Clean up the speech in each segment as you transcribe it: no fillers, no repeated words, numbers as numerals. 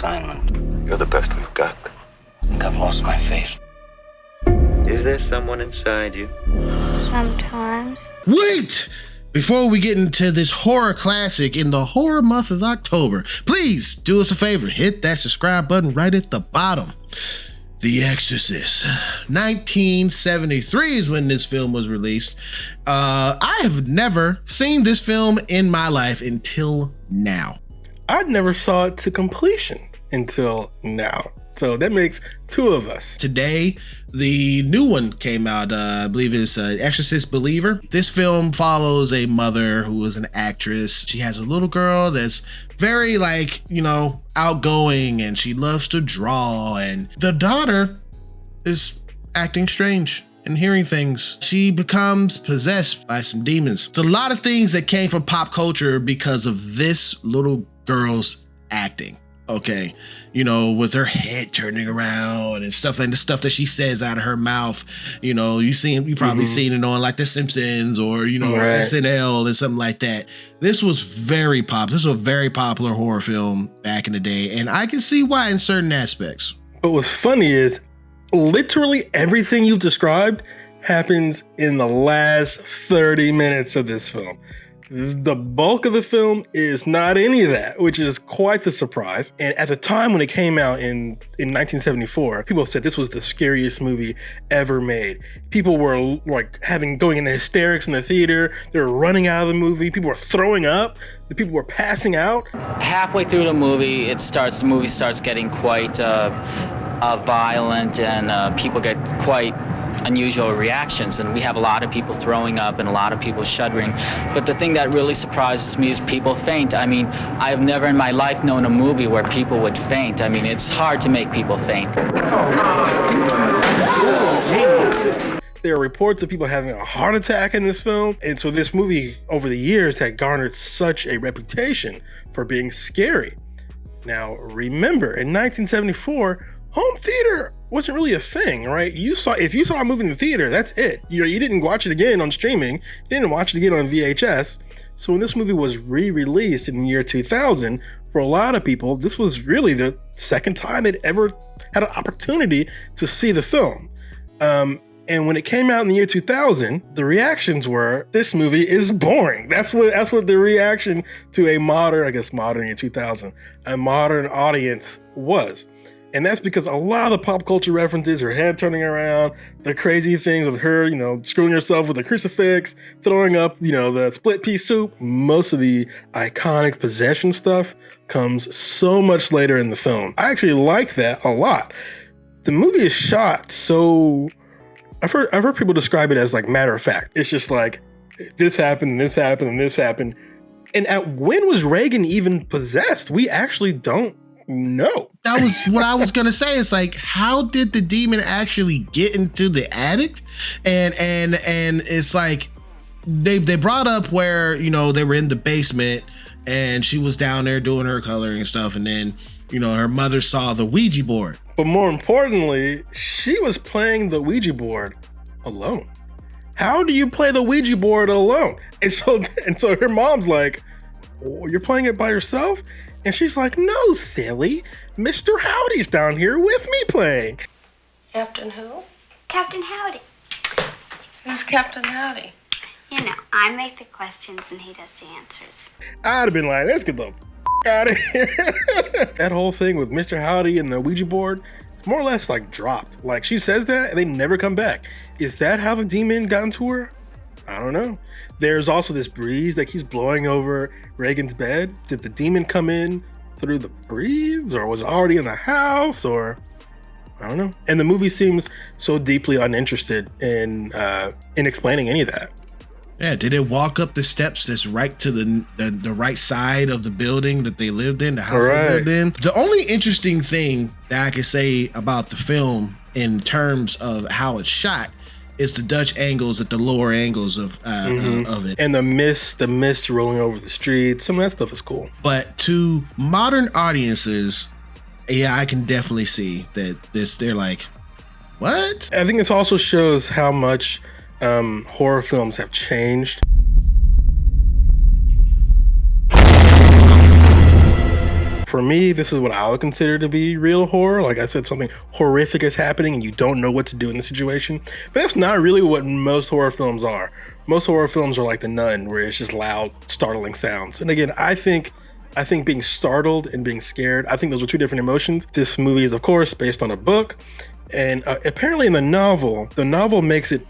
assignment. You're the best we've got. I think I've lost my faith. Is there someone inside you? Sometimes. Wait! Before we get into this horror classic in the horror month of October, please do us a favor, hit that subscribe button right at the bottom. The Exorcist. 1973 is when this film was released. I have never seen this film in my life until now. I never saw it to completion until now. So that makes two of us. Today, the new one came out, I believe it's Exorcist Believer. This film follows a mother who is an actress. She has a little girl that's very outgoing, and she loves to draw. And the daughter is acting strange and hearing things. She becomes possessed by some demons. It's a lot of things that came from pop culture because of this little girl's acting. Okay, with her head turning around and stuff, and the stuff that she says out of her mouth, you probably seen it on like The Simpsons or, right. SNL and something like that. This was very popular. This was a very popular horror film back in the day, and I can see why in certain aspects. But what's funny is literally everything you've described happens in the last 30 minutes of this film. The bulk of the film is not any of that, which is quite the surprise. And at the time when it came out in 1974, people said this was the scariest movie ever made. People were going into hysterics in the theater. They were running out of the movie. People were throwing up. The people were passing out. Halfway through the movie, the movie starts getting quite violent, and people get quite unusual reactions, and we have a lot of people throwing up and a lot of people shuddering. But the thing that really surprises me is people faint. I mean, I've never in my life known a movie where people would faint. I mean, it's hard to make people faint. There are reports of people having a heart attack in this film, and so this movie over the years had garnered such a reputation for being scary. Now, remember, in 1974, home theater wasn't really a thing, right? If you saw a movie in the theater, that's it. You didn't watch it again on streaming. You didn't watch it again on VHS. So when this movie was re-released in the year 2000, for a lot of people, this was really the second time they'd ever had an opportunity to see the film. And when it came out in the year 2000, the reactions were, this movie is boring. That's what the reaction to a modern year 2000, a modern audience was. And that's because a lot of the pop culture references, her head turning around, the crazy things with her, screwing herself with a crucifix, throwing up, the split pea soup. Most of the iconic possession stuff comes so much later in the film. I actually liked that a lot. The movie is shot so, I've heard people describe it as like matter of fact. It's just like, this happened, and this happened, and this happened. And when was Reagan even possessed? We actually don't know. That was what I was gonna say. It's like, how did the demon actually get into the attic? And it's like they brought up where they were in the basement and she was down there doing her coloring and stuff, and then her mother saw the Ouija board. But more importantly, she was playing the Ouija board alone. How do you play the Ouija board alone? And so her mom's like, oh, you're playing it by yourself? And she's like, no, silly. Mr. Howdy's down here with me playing. Captain who? Captain Howdy. Who's Captain Howdy? I make the questions and he does the answers. I'd have been like, let's get the out of here. That whole thing with Mr. Howdy and the Ouija board, more or less like dropped. Like she says that and they never come back. Is that how the demon got into her? I don't know. There's also this breeze that keeps blowing over Reagan's bed. Did the demon come in through the breeze, or was it already in the house, or I don't know. And the movie seems so deeply uninterested in explaining any of that. Yeah, did it walk up the steps that's right to the right side of the building that they lived in, the house they lived in? The only interesting thing that I can say about the film in terms of how it's shot is the Dutch angles at the lower angles of it. And the mist rolling over the streets. Some of that stuff is cool. But to modern audiences, yeah, I can definitely see that they're like, what? I think this also shows how much horror films have changed. For me, this is what I would consider to be real horror. Like I said, something horrific is happening and you don't know what to do in the situation. But that's not really what most horror films are. Most horror films are like The Nun, where it's just loud, startling sounds. And again, I think being startled and being scared, I think those are two different emotions. This movie is, of course, based on a book. And apparently in the novel makes it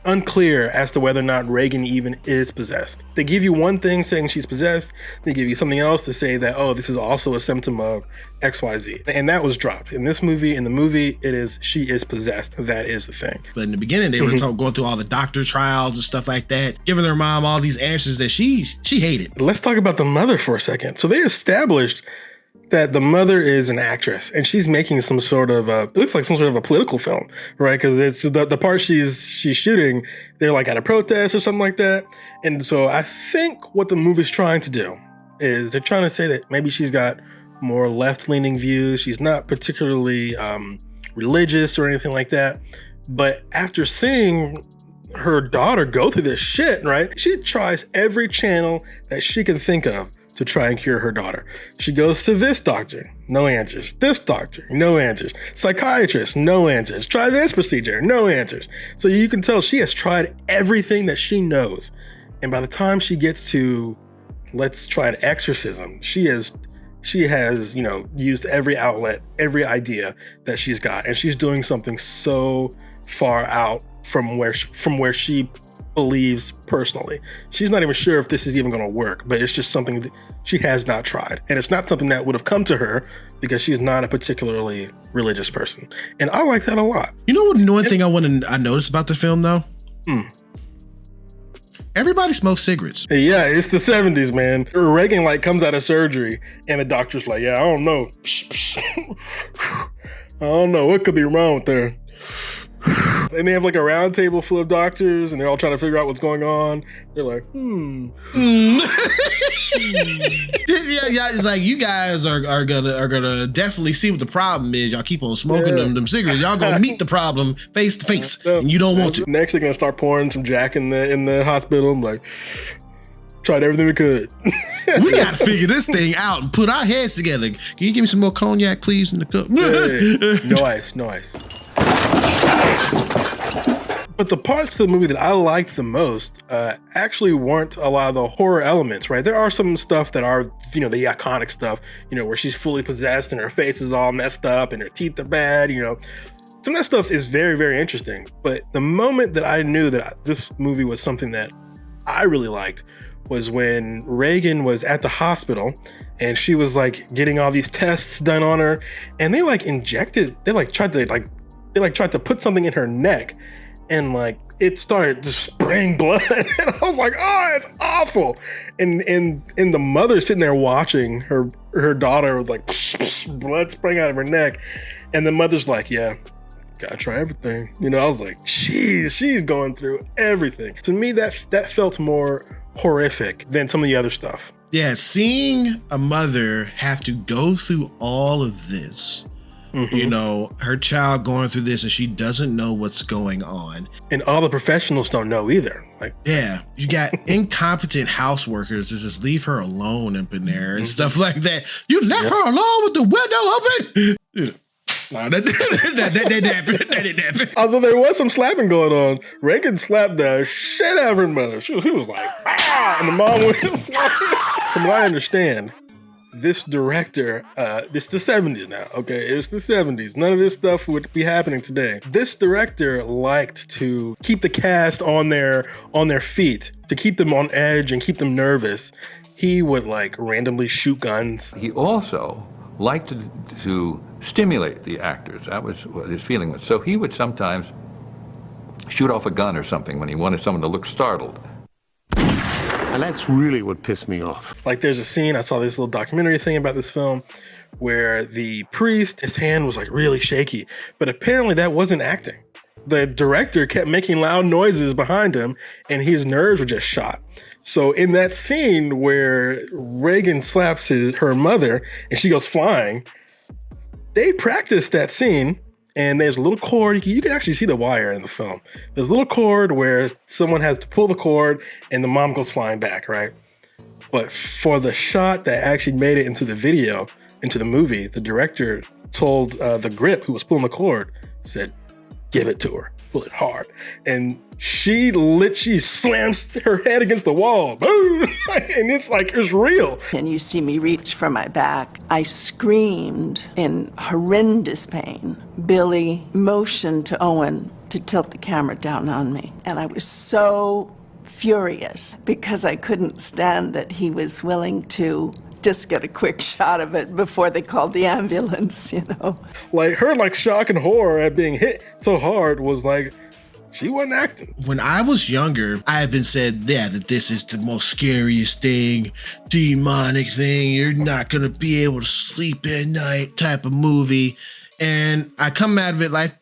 unclear as to whether or not Regan even is possessed. They give you one thing saying she's possessed, they give you something else to say that, oh, this is also a symptom of XYZ. And that was dropped. In the movie, it is she is possessed. That is the thing. But in the beginning, they were going through all the doctor trials and stuff like that, giving their mom all these answers that she hated. Let's talk about the mother for a second. So they established that the mother is an actress and she's making some sort of it looks like some sort of a political film, right? Because it's the part she's shooting, they're like at a protest or something like that. And so I think what the movie's trying to do is they're trying to say that maybe she's got more left-leaning views. She's not particularly religious or anything like that. But after seeing her daughter go through this shit, right? She tries every channel that she can think of to try and cure her daughter. She goes to this doctor, no answers. This doctor, no answers. Psychiatrist, no answers. Try this procedure, no answers. So you can tell she has tried everything that she knows. And by the time she gets to, let's try an exorcism, she has, used every outlet, every idea that she's got. And she's doing something so far out from where she believes personally. She's not even sure if this is even going to work, but it's just something that she has not tried. And it's not something that would have come to her because she's not a particularly religious person. And I like that a lot. You know what? One thing I noticed about the film though? Everybody smokes cigarettes. Yeah, it's the 70s, man. Reagan comes out of surgery and the doctor's like, yeah, I don't know. I don't know. What could be wrong with her? And they have a round table full of doctors and they're all trying to figure out what's going on. They're like, Yeah, it's like you guys are gonna definitely see what the problem is. Y'all keep on smoking them cigarettes. Y'all gonna meet the problem face to face, and you don't want to. Next, they're gonna start pouring some Jack in the hospital. I'm like, tried everything we could. We gotta figure this thing out and put our heads together. Can you give me some more cognac, please, in the cup? Hey, no ice. But the parts of the movie that I liked the most actually weren't a lot of the horror elements, right? There are some stuff that are, the iconic stuff, where she's fully possessed and her face is all messed up and her teeth are bad, Some of that stuff is very, very interesting. But the moment that I knew that this movie was something that I really liked was when Regan was at the hospital and she was getting all these tests done on her, and they tried to put something in her neck, and it started just spraying blood. And I was like, oh, it's awful. And the mother sitting there watching her daughter with blood spraying out of her neck. And the mother's like, yeah, gotta try everything. I was like, she's going through everything. To me, that felt more horrific than some of the other stuff. Yeah, seeing a mother have to go through all of this, her child going through this and she doesn't know what's going on. And all the professionals don't know either. Yeah, you got incompetent house workers that just leave her alone up in there and stuff like that. You left her alone with the window open? No, that didn't happen. Although there was some slapping going on. Reagan slapped the shit out of her mother. She was like, ah! And the mom went flying. From what I understand, this director, it's the 70s now, okay? It's the 70s. None of this stuff would be happening today. This director liked to keep the cast on their feet, to keep them on edge and keep them nervous. He would randomly shoot guns. He also liked to stimulate the actors. That was what his feeling was. So he would sometimes shoot off a gun or something when he wanted someone to look startled. And that's really what pissed me off. There's a scene, I saw this little documentary thing about this film where the priest, his hand was really shaky, but apparently that wasn't acting. The director kept making loud noises behind him and his nerves were just shot. So in that scene where Reagan slaps her mother and she goes flying, they practiced that scene, and there's a little cord. You can actually see the wire in the film. There's a little cord where someone has to pull the cord and the mom goes flying back, right? But for the shot that actually made it into the video, into the movie, the director told the grip who was pulling the cord, said, "Give it to her, pull it hard." And she slams her head against the wall. Boom! And it's like, it's real. And you see me reach for my back. I screamed in horrendous pain. Billy motioned to Owen to tilt the camera down on me. And I was so furious because I couldn't stand that he was willing to just get a quick shot of it before they called the ambulance, you know. Like her shock and horror at being hit so hard was like, she wasn't acting. When I was younger, I had been said, that this is the most scariest thing, demonic thing. You're not going to be able to sleep at night type of movie. And I come out of it like,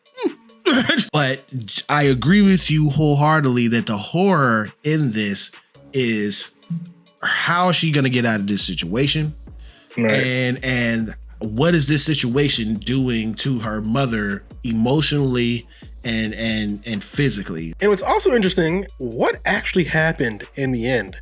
but I agree with you wholeheartedly that the horror in this is how is she going to get out of this situation? Right. And what is this situation doing to her mother emotionally and physically? And what's also interesting, what actually happened in the end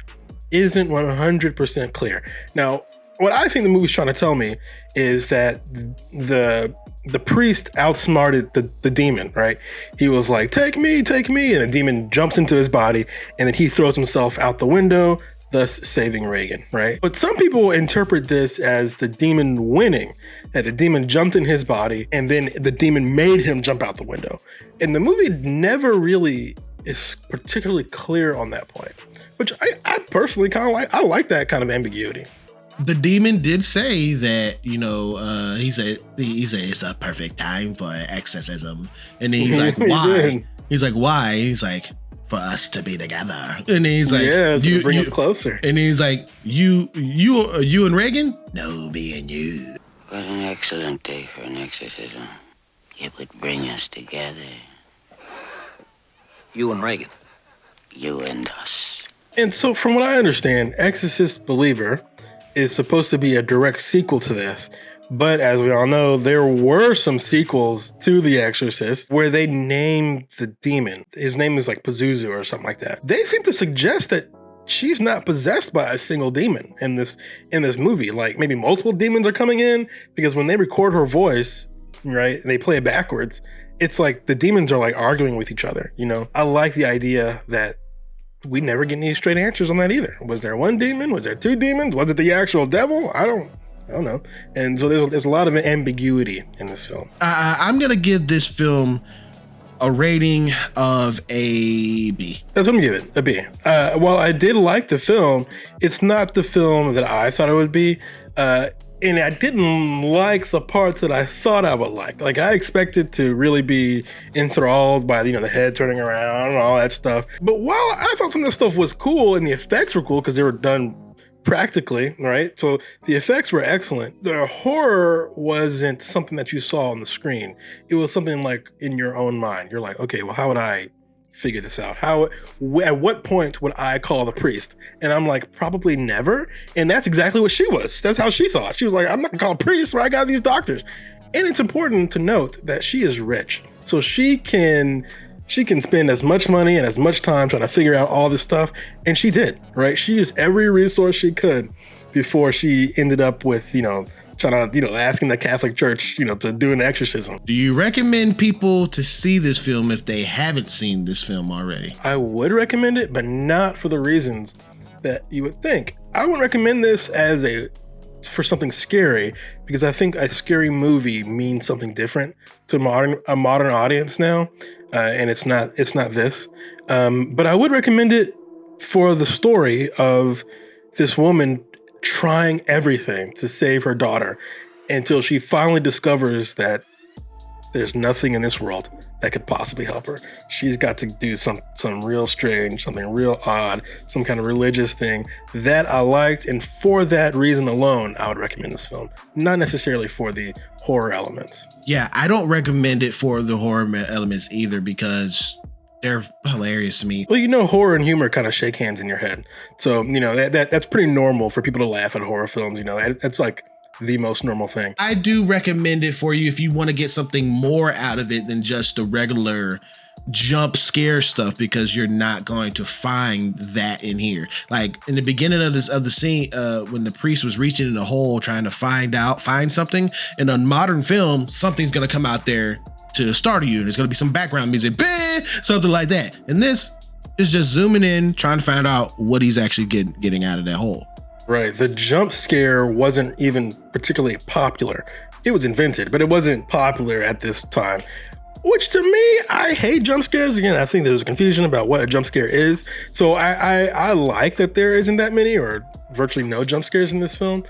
isn't 100% clear. Now, what I think the movie's trying to tell me is that the priest outsmarted the demon, right? He was like, take me, and the demon jumps into his body, and then he throws himself out the window, thus saving Reagan, right? But some people interpret this as the demon winning, that the demon jumped in his body, and then the demon made him jump out the window. And the movie never really is particularly clear on that point, which I personally kind of like. I like that kind of ambiguity. The demon did say that, he said it's a perfect time for exorcism. And then he's like, why? He's like, why? He's like, for us to be together. And then he's like, bring us closer. And he's like, you and Reagan? No, me and you. What an excellent day for an exorcism. It would bring us together. You and Reagan. You and us. And so from what I understand, Exorcist Believer is supposed to be a direct sequel to this. But as we all know, there were some sequels to The Exorcist where they named the demon. His name is like Pazuzu or something like that. They seem to suggest that she's not possessed by a single demon in this movie. Like maybe multiple demons are coming in, because when they record her voice, right, and they play it backwards, it's like the demons are like arguing with each other, I like the idea that we never get any straight answers on that either. Was there one demon? Was there two demons? Was it the actual devil? I don't know. And so there's a lot of ambiguity in this film. I'm going to give this film a rating of a B. That's what I'm giving, a B. While I did like the film, it's not the film that I thought it would be. And I didn't like the parts that I thought I would like. Like I expected to really be enthralled by, the head turning around and all that stuff. But while I thought some of the stuff was cool and the effects were cool because they were done practically, right? So the effects were excellent. The horror wasn't something that you saw on the screen. It was something like in your own mind. You're like, okay, well, how would I figure this out? At what point would I call the priest? And I'm like, probably never. And that's exactly what she was. That's how she thought. She was like, I'm not gonna call a priest, but I got these doctors. And it's important to note that she is rich. So she can spend as much money and as much time trying to figure out all this stuff. And she did, right? She used every resource she could before she ended up with, trying to, asking the Catholic Church, to do an exorcism. Do you recommend people to see this film if they haven't seen this film already? I would recommend it, but not for the reasons that you would think. I would recommend this for something scary, because I think a scary movie means something different to a modern audience now, and it's not this. But I would recommend it for the story of this woman trying everything to save her daughter until she finally discovers that there's nothing in this world that could possibly help her. She's got to do some real strange, something real odd, some kind of religious thing that I liked. And for that reason alone, I would recommend this film, not necessarily for the horror elements. Yeah, I don't recommend it for the horror elements either, because they're hilarious to me. Well, horror and humor kind of shake hands in your head. So, that's pretty normal for people to laugh at horror films. That's like the most normal thing. I do recommend it for you if you want to get something more out of it than just the regular jump scare stuff because you're not going to find that in here. Like in the beginning of the scene, when the priest was reaching in the hole trying to find something, in a modern film, something's gonna come out there to startle you, and there's gonna be some background music, something like that. And this is just zooming in, trying to find out what he's actually getting out of that hole. Right. The jump scare wasn't even particularly popular. It was invented, but it wasn't popular at this time. Which to me, I hate jump scares. Again, I think there's a confusion about what a jump scare is. So I like that there isn't that many or virtually no jump scares in this film.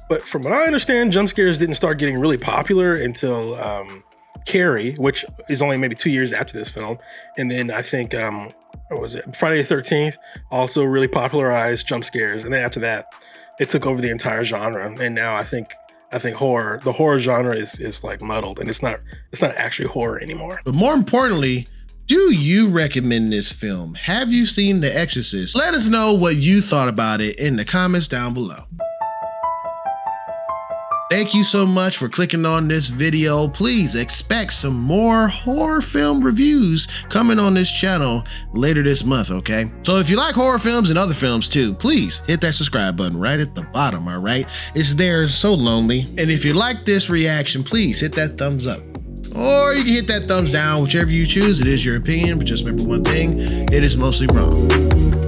But from what I understand, jump scares didn't start getting really popular until Carrie, which is only maybe 2 years after this film. And then I think, what was it? Friday the 13th also really popularized jump scares. And then after that, it took over the entire genre. And now I think the horror genre is like muddled, and it's not actually horror anymore. But more importantly, do you recommend this film? Have you seen The Exorcist? Let us know what you thought about it in the comments down below. Thank you so much for clicking on this video. Please expect some more horror film reviews coming on this channel later this month, okay? So if you like horror films and other films too, please hit that subscribe button right at the bottom, all right? It's there, so lonely. And if you like this reaction, please hit that thumbs up. Or you can hit that thumbs down, whichever you choose. It is your opinion, but just remember one thing, it is mostly wrong.